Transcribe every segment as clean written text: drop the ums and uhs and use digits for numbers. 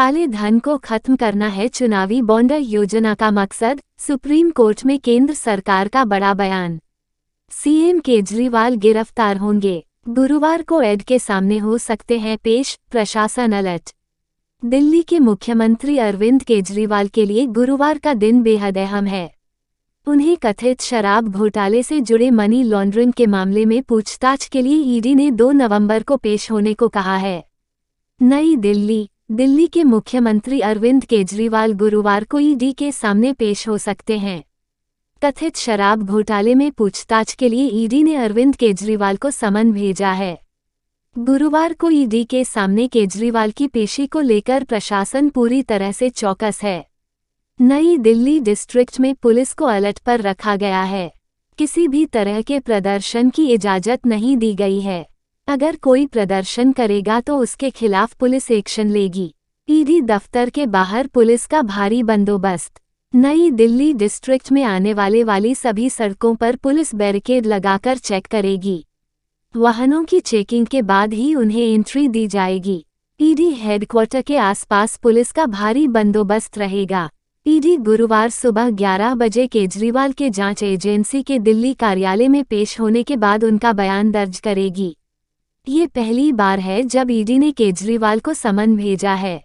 काले धन को खत्म करना है चुनावी बॉन्ड योजना का मकसद, सुप्रीम कोर्ट में केंद्र सरकार का बड़ा बयान। सीएम केजरीवाल गिरफ्तार होंगे, गुरुवार को एड के सामने हो सकते हैं पेश, प्रशासन अलर्ट। दिल्ली के मुख्यमंत्री अरविंद केजरीवाल के लिए गुरुवार का दिन बेहद अहम है। उन्हें कथित शराब घोटाले से जुड़े मनी लॉन्ड्रिंग के मामले में पूछताछ के लिए ईडी ने 2 नवंबर को पेश होने को कहा है। नई दिल्ली, दिल्ली के मुख्यमंत्री अरविंद केजरीवाल गुरुवार को ईडी के सामने पेश हो सकते हैं। कथित शराब घोटाले में पूछताछ के लिए ईडी ने अरविंद केजरीवाल को समन भेजा है। गुरुवार को ईडी के सामने केजरीवाल की पेशी को लेकर प्रशासन पूरी तरह से चौकस है। नई दिल्ली डिस्ट्रिक्ट में पुलिस को अलर्ट पर रखा गया है। किसी भी तरह के प्रदर्शन की इजाजत नहीं दी गई है। अगर कोई प्रदर्शन करेगा तो उसके खिलाफ पुलिस एक्शन लेगी। ईडी दफ्तर के बाहर पुलिस का भारी बंदोबस्त। नई दिल्ली डिस्ट्रिक्ट में आने वाली सभी सड़कों पर पुलिस बैरिकेड लगाकर चेक करेगी। वाहनों की चेकिंग के बाद ही उन्हें एंट्री दी जाएगी। ईडी हेडक्वार्टर के आसपास पुलिस का भारी बंदोबस्त रहेगा। ईडी गुरुवार सुबह 11 बजे केजरीवाल के जांच एजेंसी के दिल्ली कार्यालय में पेश होने के बाद उनका बयान दर्ज करेगी। ये पहली बार है जब ईडी ने केजरीवाल को समन भेजा है।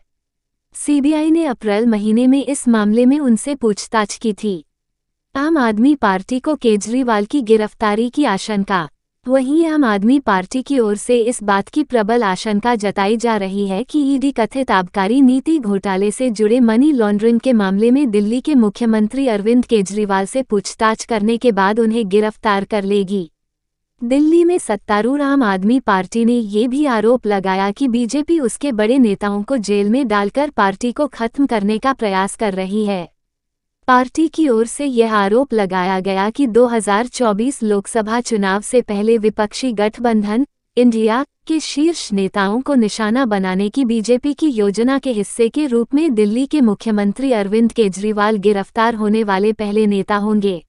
सीबीआई ने अप्रैल महीने में इस मामले में उनसे पूछताछ की थी। आम आदमी पार्टी को केजरीवाल की गिरफ्तारी की आशंका। वहीं आम आदमी पार्टी की ओर से इस बात की प्रबल आशंका जताई जा रही है कि ईडी कथित आबकारी नीति घोटाले से जुड़े मनी लॉन्ड्रिंग के मामले में दिल्ली के मुख्यमंत्री अरविंद केजरीवाल से पूछताछ करने के बाद उन्हें गिरफ्तार कर लेगी। दिल्ली में सत्तारूढ़ आम आदमी पार्टी ने ये भी आरोप लगाया कि बीजेपी उसके बड़े नेताओं को जेल में डालकर पार्टी को खत्म करने का प्रयास कर रही है। पार्टी की ओर से यह आरोप लगाया गया कि 2024 लोकसभा चुनाव से पहले विपक्षी गठबंधन इंडिया के शीर्ष नेताओं को निशाना बनाने की बीजेपी की योजना के हिस्से के रूप में दिल्ली के मुख्यमंत्री अरविंद केजरीवाल गिरफ्तार होने वाले पहले नेता होंगे।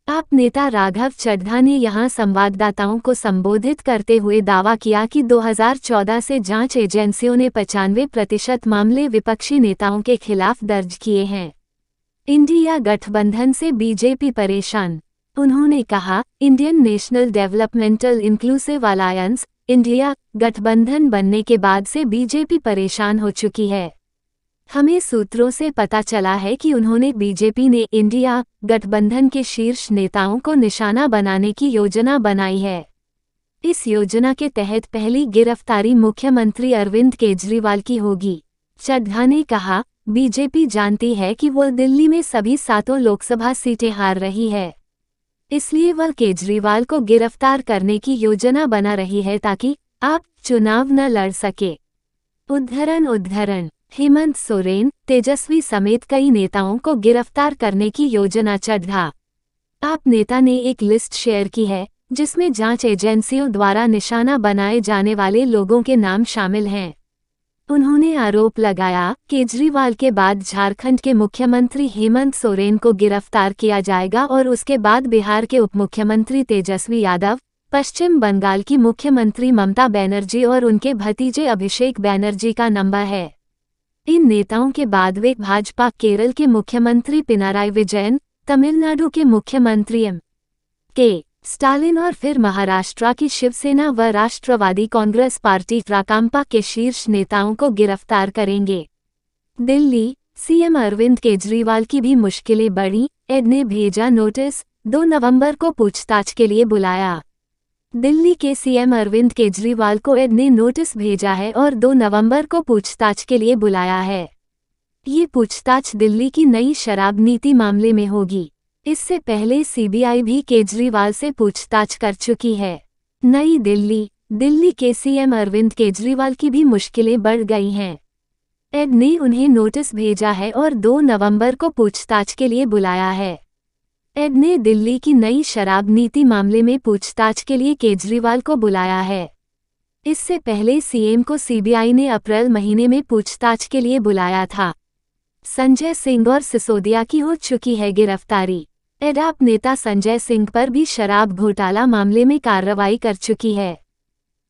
आप नेता राघव चड्ढा ने यहां संवाददाताओं को संबोधित करते हुए दावा किया कि 2014 से जांच एजेंसियों ने 95% मामले विपक्षी नेताओं के खिलाफ दर्ज किए हैं। इंडिया गठबंधन से बीजेपी परेशान। उन्होंने कहा, Indian national developmental inclusive alliance India गठबंधन बनने के बाद से बीजेपी परेशान हो चुकी है। हमें सूत्रों से पता चला है कि उन्होंने बीजेपी ने इंडिया गठबंधन के शीर्ष नेताओं को निशाना बनाने की योजना बनाई है। इस योजना के तहत पहली गिरफ्तारी मुख्यमंत्री अरविंद केजरीवाल की होगी। चड्ढा ने कहा, बीजेपी जानती है कि वो दिल्ली में सभी 7 लोकसभा सीटें हार रही है, इसलिए वह केजरीवाल को गिरफ्तार करने की योजना बना रही है ताकि आप चुनाव न लड़ सके। उद्धरण हेमंत सोरेन, तेजस्वी समेत कई नेताओं को गिरफ्तार करने की योजना। चड्ढा आप नेता ने एक लिस्ट शेयर की है जिसमें जांच एजेंसियों द्वारा निशाना बनाए जाने वाले लोगों के नाम शामिल हैं। उन्होंने आरोप लगाया, केजरीवाल के बाद झारखंड के मुख्यमंत्री हेमंत सोरेन को गिरफ्तार किया जाएगा और उसके बाद बिहार के उपमुख्यमंत्री तेजस्वी यादव, पश्चिम बंगाल की मुख्यमंत्री ममता बनर्जी और उनके भतीजे अभिषेक बनर्जी का नंबर है। इन नेताओं के बाद वे भाजपा केरल के मुख्यमंत्री पिनाराई विजयन, तमिलनाडु के मुख्यमंत्री एम.के. स्टालिन और फिर महाराष्ट्र की शिवसेना व राष्ट्रवादी कांग्रेस पार्टी राकांपा के शीर्ष नेताओं को गिरफ्तार करेंगे। दिल्ली, सीएम अरविंद केजरीवाल की भी मुश्किलें बढ़ी। एड ने भेजा नोटिस, 2 नवंबर को पूछताछ के लिए बुलाया। दिल्ली के सीएम अरविंद केजरीवाल को एड ने नोटिस भेजा है और 2 नवंबर को पूछताछ के लिए बुलाया है। ये पूछताछ दिल्ली की नई शराब नीति मामले में होगी। इससे पहले सीबीआई भी केजरीवाल से पूछताछ कर चुकी है। नई दिल्ली, दिल्ली के सीएम अरविंद केजरीवाल की भी मुश्किलें बढ़ गई हैं। एड ने उन्हें नोटिस भेजा है और 2 नवंबर को पूछताछ के लिए बुलाया है। एड ने दिल्ली की नई शराब नीति मामले में पूछताछ के लिए केजरीवाल को बुलाया है। इससे पहले सीएम को सीबीआई ने अप्रैल महीने में पूछताछ के लिए बुलाया था। संजय सिंह और सिसोदिया की हो चुकी है गिरफ्तारी। एडआप नेता संजय सिंह पर भी शराब घोटाला मामले में कार्रवाई कर चुकी है।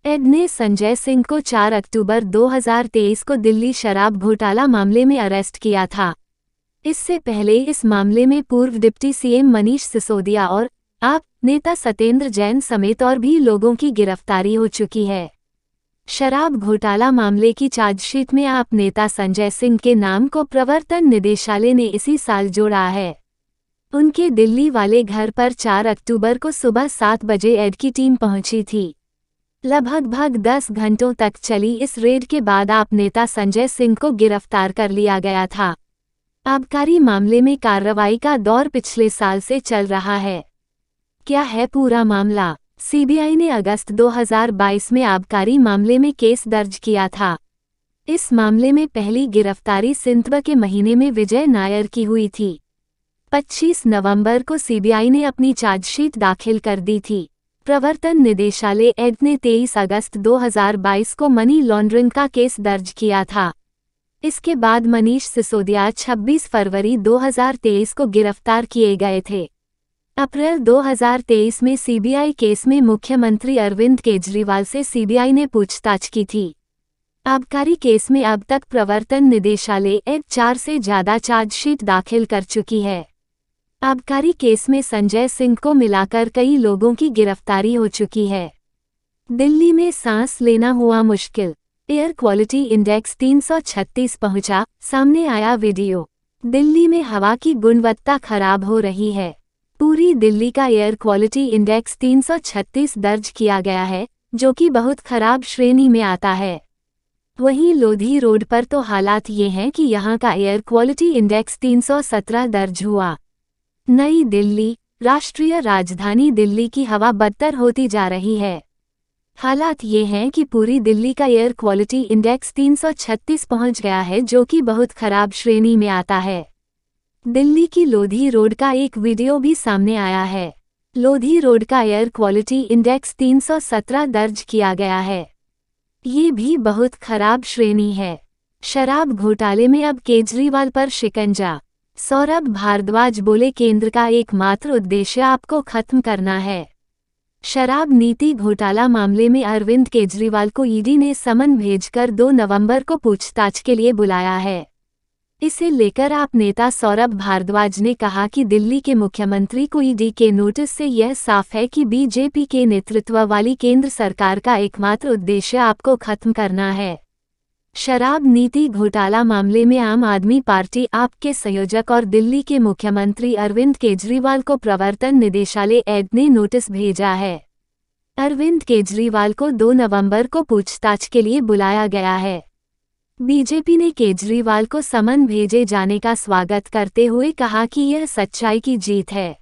ईडी ने संजय सिंह को 4 अक्टूबर 2023 को दिल्ली शराब घोटाला मामले में अरेस्ट किया था। इससे पहले इस मामले में पूर्व डिप्टी सीएम मनीष सिसोदिया और आप नेता सत्येंद्र जैन समेत और भी लोगों की गिरफ्तारी हो चुकी है। शराब घोटाला मामले की चार्जशीट में आप नेता संजय सिंह के नाम को प्रवर्तन निदेशालय ने इसी साल जोड़ा है। उनके दिल्ली वाले घर पर 4 अक्टूबर को सुबह 7 बजे ईडी की टीम पहुंची थी। लगभग 10 घंटों तक चली इस रेड के बाद आप नेता संजय सिंह को गिरफ्तार कर लिया गया था। आबकारी मामले में कार्रवाई का दौर पिछले साल से चल रहा है। क्या है पूरा मामला? सीबीआई ने अगस्त 2022 में आबकारी मामले में केस दर्ज किया था। इस मामले में पहली गिरफ्तारी सितंबर के महीने में विजय नायर की हुई थी। 25 नवंबर को सीबीआई ने अपनी चार्जशीट दाखिल कर दी थी। प्रवर्तन निदेशालय ईडी ने 23 अगस्त 2022 को मनी लॉन्ड्रिंग का केस दर्ज किया था। इसके बाद मनीष सिसोदिया 26 फरवरी 2023 को गिरफ्तार किए गए थे। अप्रैल 2023 में सीबीआई केस में मुख्यमंत्री अरविंद केजरीवाल से सीबीआई ने पूछताछ की थी। आबकारी केस में अब तक प्रवर्तन निदेशालय ईडी 4 से ज्यादा चार्जशीट दाखिल कर चुकी है। आबकारी केस में संजय सिंह को मिलाकर कई लोगों की गिरफ्तारी हो चुकी है। दिल्ली में सांस लेना हुआ मुश्किल, एयर क्वालिटी इंडेक्स 336 पहुंचा, सामने आया वीडियो। दिल्ली में हवा की गुणवत्ता खराब हो रही है। पूरी दिल्ली का एयर क्वालिटी इंडेक्स 336 दर्ज किया गया है, जो कि बहुत खराब श्रेणी में आता है। वहीं लोधी रोड पर तो हालात ये हैं कि यहां का एयर क्वालिटी इंडेक्स 317 दर्ज हुआ। नई दिल्ली, राष्ट्रीय राजधानी दिल्ली की हवा बदतर होती जा रही है। हालात ये हैं कि पूरी दिल्ली का एयर क्वालिटी इंडेक्स 336 पहुंच गया है, जो कि बहुत खराब श्रेणी में आता है। दिल्ली की लोधी रोड का एक वीडियो भी सामने आया है। लोधी रोड का एयर क्वालिटी इंडेक्स 317 दर्ज किया गया है। ये भी बहुत खराब श्रेणी है। शराब घोटाले में अब केजरीवाल पर शिकंजा। सौरभ भारद्वाज बोले, केंद्र का एकमात्र उद्देश्य आपको खत्म करना है। शराब नीति घोटाला मामले में अरविंद केजरीवाल को ईडी ने समन भेजकर 2 नवंबर को पूछताछ के लिए बुलाया है। इसे लेकर आप नेता सौरभ भारद्वाज ने कहा कि दिल्ली के मुख्यमंत्री को ईडी के नोटिस से यह साफ है कि बीजेपी के नेतृत्व वाली केंद्र सरकार का एकमात्र उद्देश्य आपको खत्म करना है। शराब नीति घोटाला मामले में आम आदमी पार्टी आप के संयोजक और दिल्ली के मुख्यमंत्री अरविंद केजरीवाल को प्रवर्तन निदेशालय ईडी ने नोटिस भेजा है। अरविंद केजरीवाल को 2 नवंबर को पूछताछ के लिए बुलाया गया है। बीजेपी ने केजरीवाल को समन भेजे जाने का स्वागत करते हुए कहा कि यह सच्चाई की जीत है।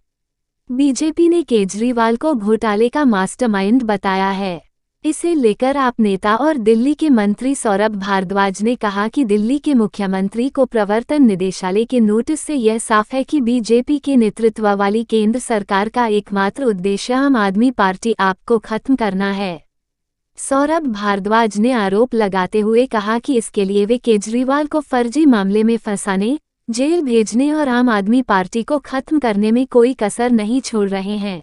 बीजेपी ने केजरीवाल को घोटाले का मास्टरमाइंड बताया है। इसे लेकर आप नेता और दिल्ली के मंत्री सौरभ भारद्वाज ने कहा कि दिल्ली के मुख्यमंत्री को प्रवर्तन निदेशालय के नोटिस से यह साफ है कि बीजेपी के नेतृत्व वाली केंद्र सरकार का एकमात्र उद्देश्य आम आदमी पार्टी आप को खत्म करना है। सौरभ भारद्वाज ने आरोप लगाते हुए कहा कि इसके लिए वे केजरीवाल को फर्जी मामले में फंसाने, जेल भेजने और आम आदमी पार्टी को खत्म करने में कोई कसर नहीं छोड़ रहे हैं।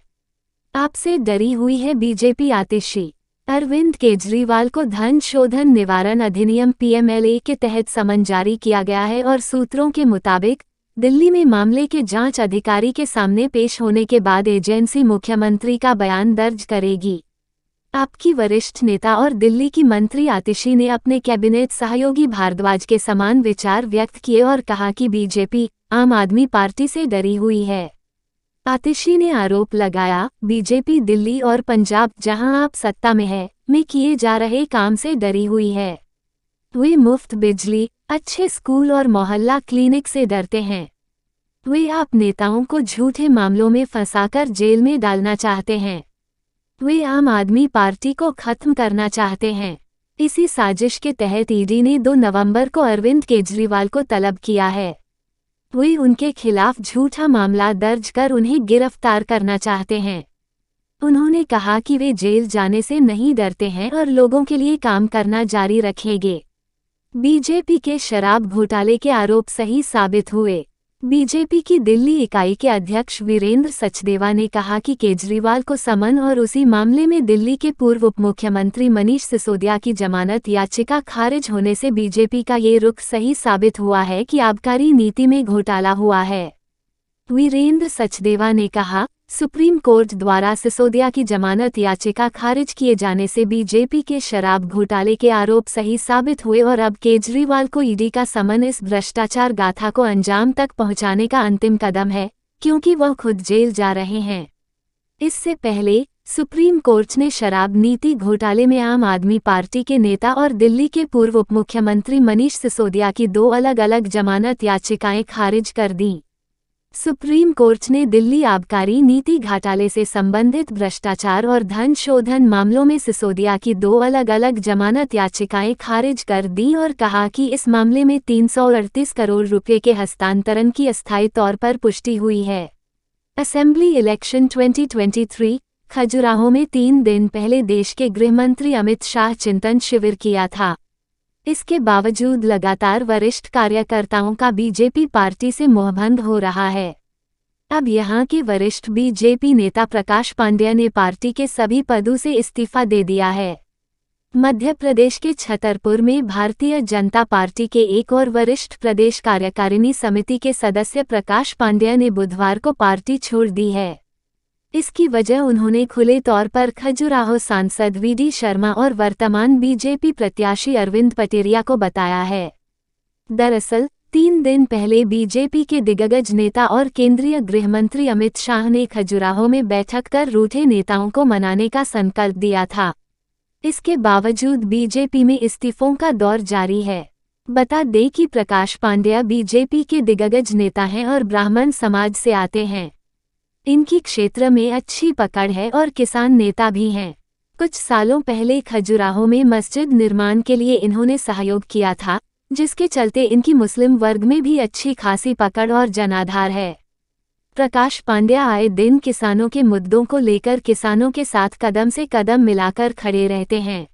आपसे डरी हुई है बीजेपी आतिशी। अरविंद केजरीवाल को धन शोधन निवारण अधिनियम पीएमएलए के तहत समन जारी किया गया है और सूत्रों के मुताबिक दिल्ली में मामले के जांच अधिकारी के सामने पेश होने के बाद एजेंसी मुख्यमंत्री का बयान दर्ज करेगी। आपकी वरिष्ठ नेता और दिल्ली की मंत्री आतिशी ने अपने कैबिनेट सहयोगी भारद्वाज के समान विचार व्यक्त किए और कहा कि बीजेपी आम आदमी पार्टी से डरी हुई है। आतिशी ने आरोप लगाया, बीजेपी दिल्ली और पंजाब जहां आप सत्ता में है, में किए जा रहे काम से डरी हुई है। वे मुफ्त बिजली, अच्छे स्कूल और मोहल्ला क्लिनिक से डरते हैं। वे आप नेताओं को झूठे मामलों में फंसाकर जेल में डालना चाहते हैं। वे आम आदमी पार्टी को खत्म करना चाहते हैं। इसी साजिश के तहत ईडी ने 2 नवंबर को अरविंद केजरीवाल को तलब किया है। वे उनके खिलाफ झूठा मामला दर्ज कर उन्हें गिरफ्तार करना चाहते हैं। उन्होंने कहा कि वे जेल जाने से नहीं डरते हैं और लोगों के लिए काम करना जारी रखेंगे। बीजेपी के शराब घोटाले के आरोप सही साबित हुए। बीजेपी की दिल्ली इकाई के अध्यक्ष वीरेंद्र सचदेवा ने कहा कि केजरीवाल को समन और उसी मामले में दिल्ली के पूर्व उपमुख्यमंत्री मनीष सिसोदिया की जमानत याचिका खारिज होने से बीजेपी का ये रुख सही साबित हुआ है कि आबकारी नीति में घोटाला हुआ है। वीरेंद्र सचदेवा ने कहा, सुप्रीम कोर्ट द्वारा सिसोदिया की जमानत याचिका खारिज किए जाने से बीजेपी के शराब घोटाले के आरोप सही साबित हुए और अब केजरीवाल को ईडी का समन इस भ्रष्टाचार गाथा को अंजाम तक पहुंचाने का अंतिम कदम है, क्योंकि वह खुद जेल जा रहे हैं। इससे पहले सुप्रीम कोर्ट ने शराब नीति घोटाले में आम आदमी पार्टी के नेता और दिल्ली के पूर्व उपमुख्यमंत्री मनीष सिसोदिया की 2 अलग-अलग जमानत याचिकाएं खारिज कर दीं। सुप्रीम कोर्ट ने दिल्ली आबकारी नीति घोटाले से संबंधित भ्रष्टाचार और धन शोधन मामलों में सिसोदिया की 2 अलग-अलग जमानत याचिकाएं खारिज कर दी और कहा कि इस मामले में 338 करोड़ रुपये के हस्तांतरण की अस्थायी तौर पर पुष्टि हुई है। असेंबली इलेक्शन 2023 खजुराहो में 3 दिन पहले देश के गृहमंत्री अमित शाह चिंतन शिविर किया था। इसके बावजूद लगातार वरिष्ठ कार्यकर्ताओं का बीजेपी पार्टी से मोहभंग हो रहा है। अब यहां के वरिष्ठ बीजेपी नेता प्रकाश पांड्या ने पार्टी के सभी पदों से इस्तीफा दे दिया है। मध्य प्रदेश के छतरपुर में भारतीय जनता पार्टी के एक और वरिष्ठ प्रदेश कार्यकारिणी समिति के सदस्य प्रकाश पांड्या ने बुधवार को पार्टी छोड़ दी है। इसकी वजह उन्होंने खुले तौर पर खजुराहो सांसद वीडी शर्मा और वर्तमान बीजेपी प्रत्याशी अरविंद पटेरिया को बताया है। दरअसल 3 दिन पहले बीजेपी के दिग्गज नेता और केंद्रीय गृहमंत्री अमित शाह ने खजुराहो में बैठक कर रूठे नेताओं को मनाने का संकल्प दिया था। इसके बावजूद बीजेपी में इस्तीफों का दौर जारी है। बता दें कि प्रकाश पांड्या बीजेपी के दिग्गज नेता हैं और ब्राह्मण समाज से आते हैं। इनकी क्षेत्र में अच्छी पकड़ है और किसान नेता भी हैं। कुछ सालों पहले खजुराहो में मस्जिद निर्माण के लिए इन्होंने सहयोग किया था, जिसके चलते इनकी मुस्लिम वर्ग में भी अच्छी खासी पकड़ और जनाधार है। प्रकाश पांड्या आए दिन किसानों के मुद्दों को लेकर किसानों के साथ कदम से कदम मिलाकर खड़े रहते हैं।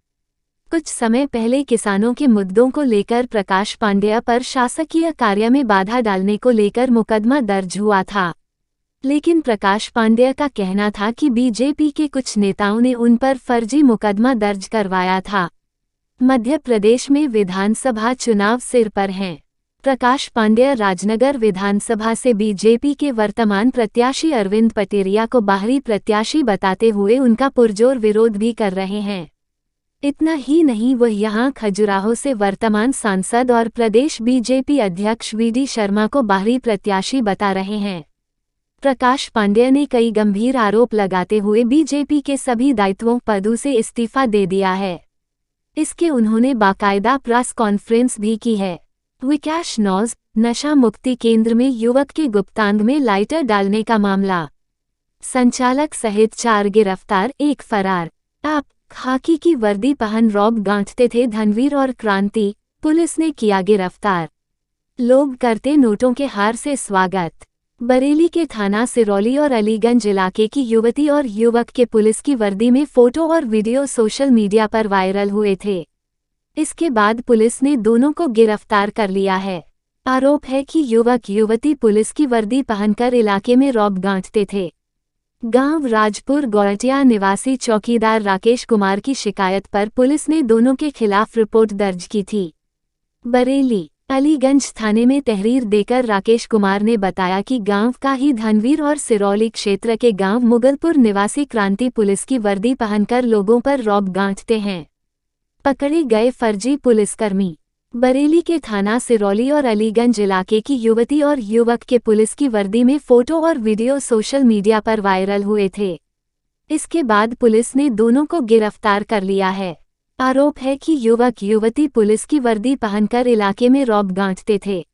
कुछ समय पहले किसानों के मुद्दों को लेकर प्रकाश पांड्या पर शासकीय कार्य में बाधा डालने को लेकर मुकदमा दर्ज हुआ था, लेकिन प्रकाश पांड्या का कहना था कि बीजेपी के कुछ नेताओं ने उन पर फर्जी मुकदमा दर्ज करवाया था। मध्य प्रदेश में विधानसभा चुनाव सिर पर हैं। प्रकाश पांड्या राजनगर विधानसभा से बीजेपी के वर्तमान प्रत्याशी अरविंद पटेरिया को बाहरी प्रत्याशी बताते हुए उनका पुरजोर विरोध भी कर रहे हैं। इतना ही नहीं, वह यहां खजुराहो से वर्तमान सांसद और प्रदेश बीजेपी अध्यक्ष वीडी शर्मा को बाहरी प्रत्याशी बता रहे हैं। प्रकाश पांड्या ने कई गंभीर आरोप लगाते हुए बीजेपी के सभी दायित्वों पदों से इस्तीफा दे दिया है। इसके उन्होंने बाकायदा प्रेस कॉन्फ्रेंस भी की है। विकास नौज नशा मुक्ति केंद्र में युवक के गुप्तांग में लाइटर डालने का मामला, संचालक सहित 4 गिरफ्तार, 1 फरार। आप खाकी की वर्दी पहन रॉब गांठते थे धनवीर और क्रांति, पुलिस ने किया गिरफ्तार। लोग करते नोटों के हार से स्वागत। बरेली के थाना सिरौली और अलीगंज इलाके की युवती और युवक के पुलिस की वर्दी में फोटो और वीडियो सोशल मीडिया पर वायरल हुए थे। इसके बाद पुलिस ने दोनों को गिरफ्तार कर लिया है। आरोप है कि युवक युवती पुलिस की वर्दी पहनकर इलाके में रौब गांठते थे। गांव राजपुर गौरटिया निवासी चौकीदार राकेश कुमार की शिकायत पर पुलिस ने दोनों के खिलाफ रिपोर्ट दर्ज की थी। बरेली अलीगंज थाने में तहरीर देकर राकेश कुमार ने बताया कि गांव का ही धनवीर और सिरौली क्षेत्र के गांव मुगलपुर निवासी क्रांति पुलिस की वर्दी पहनकर लोगों पर रौब गांठते हैं। पकड़े गए फर्जी पुलिसकर्मी बरेली के थाना सिरौली और अलीगंज इलाके की युवती और युवक के पुलिस की वर्दी में फोटो और वीडियो सोशल मीडिया पर वायरल हुए थे। इसके बाद पुलिस ने दोनों को गिरफ्तार कर लिया है। आरोप है कि युवक युवती पुलिस की वर्दी पहनकर इलाके में रौब गांठते थे।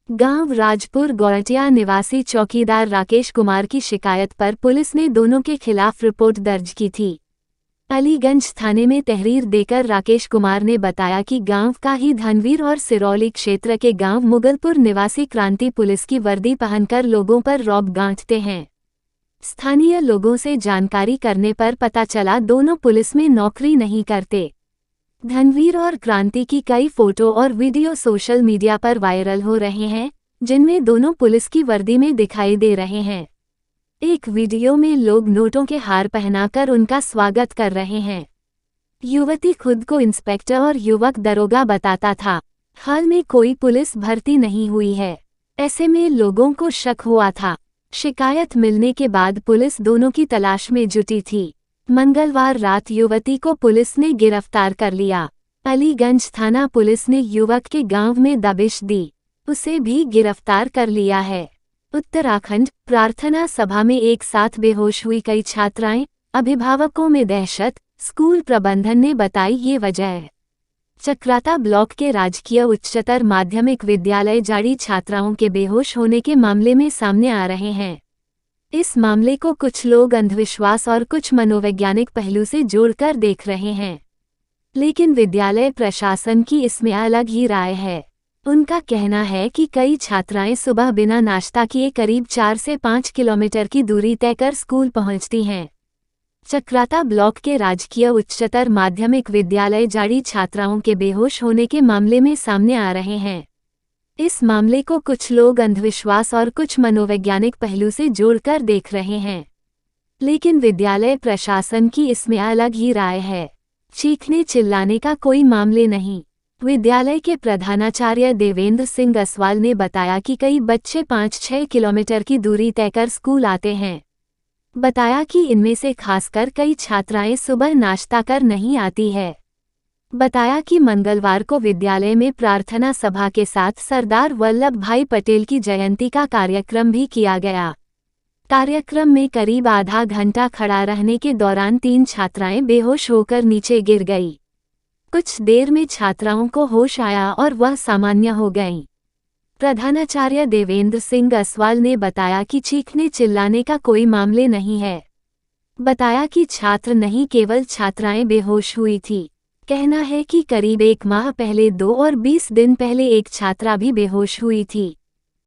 गांव राजपुर गौरटिया निवासी चौकीदार राकेश कुमार की शिकायत पर पुलिस ने दोनों के खिलाफ रिपोर्ट दर्ज की थी। अलीगंज थाने में तहरीर देकर राकेश कुमार ने बताया कि गांव का ही धनवीर और सिरौली क्षेत्र के गांव मुगलपुर निवासी क्रांति पुलिस की वर्दी पहनकर लोगों पर रौब गांठते हैं। स्थानीय लोगों से जानकारी करने पर पता चला दोनों पुलिस में नौकरी नहीं करते। धनवीर और क्रांति की कई फोटो और वीडियो सोशल मीडिया पर वायरल हो रहे हैं, जिनमें दोनों पुलिस की वर्दी में दिखाई दे रहे हैं। एक वीडियो में लोग नोटों के हार पहनाकर उनका स्वागत कर रहे हैं। युवती खुद को इंस्पेक्टर और युवक दरोगा बताता था। हाल में कोई पुलिस भर्ती नहीं हुई है, ऐसे में लोगों को शक हुआ था। शिकायत मिलने के बाद पुलिस दोनों की तलाश में जुटी थी। मंगलवार रात युवती को पुलिस ने गिरफ्तार कर लिया। अलीगंज थाना पुलिस ने युवक के गांव में दबिश दी, उसे भी गिरफ्तार कर लिया है। उत्तराखंड प्रार्थना सभा में एक साथ बेहोश हुई कई छात्राएं, अभिभावकों में दहशत, स्कूल प्रबंधन ने बताई ये वजह। चक्राता ब्लॉक के राजकीय उच्चतर माध्यमिक विद्यालय जाड़ी छात्राओं के बेहोश होने के मामले में सामने आ रहे हैं। इस मामले को कुछ लोग अंधविश्वास और कुछ मनोवैज्ञानिक पहलू से जोड़कर देख रहे हैं, लेकिन विद्यालय प्रशासन की इसमें अलग ही राय है। उनका कहना है कि कई छात्राएं सुबह बिना नाश्ता किए करीब 4 से 5 किलोमीटर की दूरी तय कर स्कूल पहुंचती हैं। चक्राता ब्लॉक के राजकीय उच्चतर माध्यमिक विद्यालय जाड़ी छात्राओं के बेहोश होने के मामले में सामने आ रहे हैं। इस मामले को कुछ लोग अंधविश्वास और कुछ मनोवैज्ञानिक पहलू से जोड़कर देख रहे हैं, लेकिन विद्यालय प्रशासन की इसमें अलग ही राय है। चीखने चिल्लाने का कोई मामले नहीं। विद्यालय के प्रधानाचार्य देवेंद्र सिंह असवाल ने बताया कि कई बच्चे 5-6 किलोमीटर की दूरी तय कर स्कूल आते हैं। बताया कि इनमें से खासकर कई छात्राएं सुबह नाश्ता कर नहीं आती है। बताया कि मंगलवार को विद्यालय में प्रार्थना सभा के साथ सरदार वल्लभ भाई पटेल की जयंती का कार्यक्रम भी किया गया। कार्यक्रम में करीब आधा घंटा खड़ा रहने के दौरान 3 छात्राएं बेहोश होकर नीचे गिर गई। कुछ देर में छात्राओं को होश आया और वह सामान्य हो गईं। प्रधानाचार्य देवेंद्र सिंह असवाल ने बताया कि चीखने चिल्लाने का कोई मामले नहीं है। बताया कि छात्र नहीं केवल छात्राएं बेहोश हुई थी। कहना है कि करीब 1 माह पहले 2 और 20 दिन पहले एक छात्रा भी बेहोश हुई थी।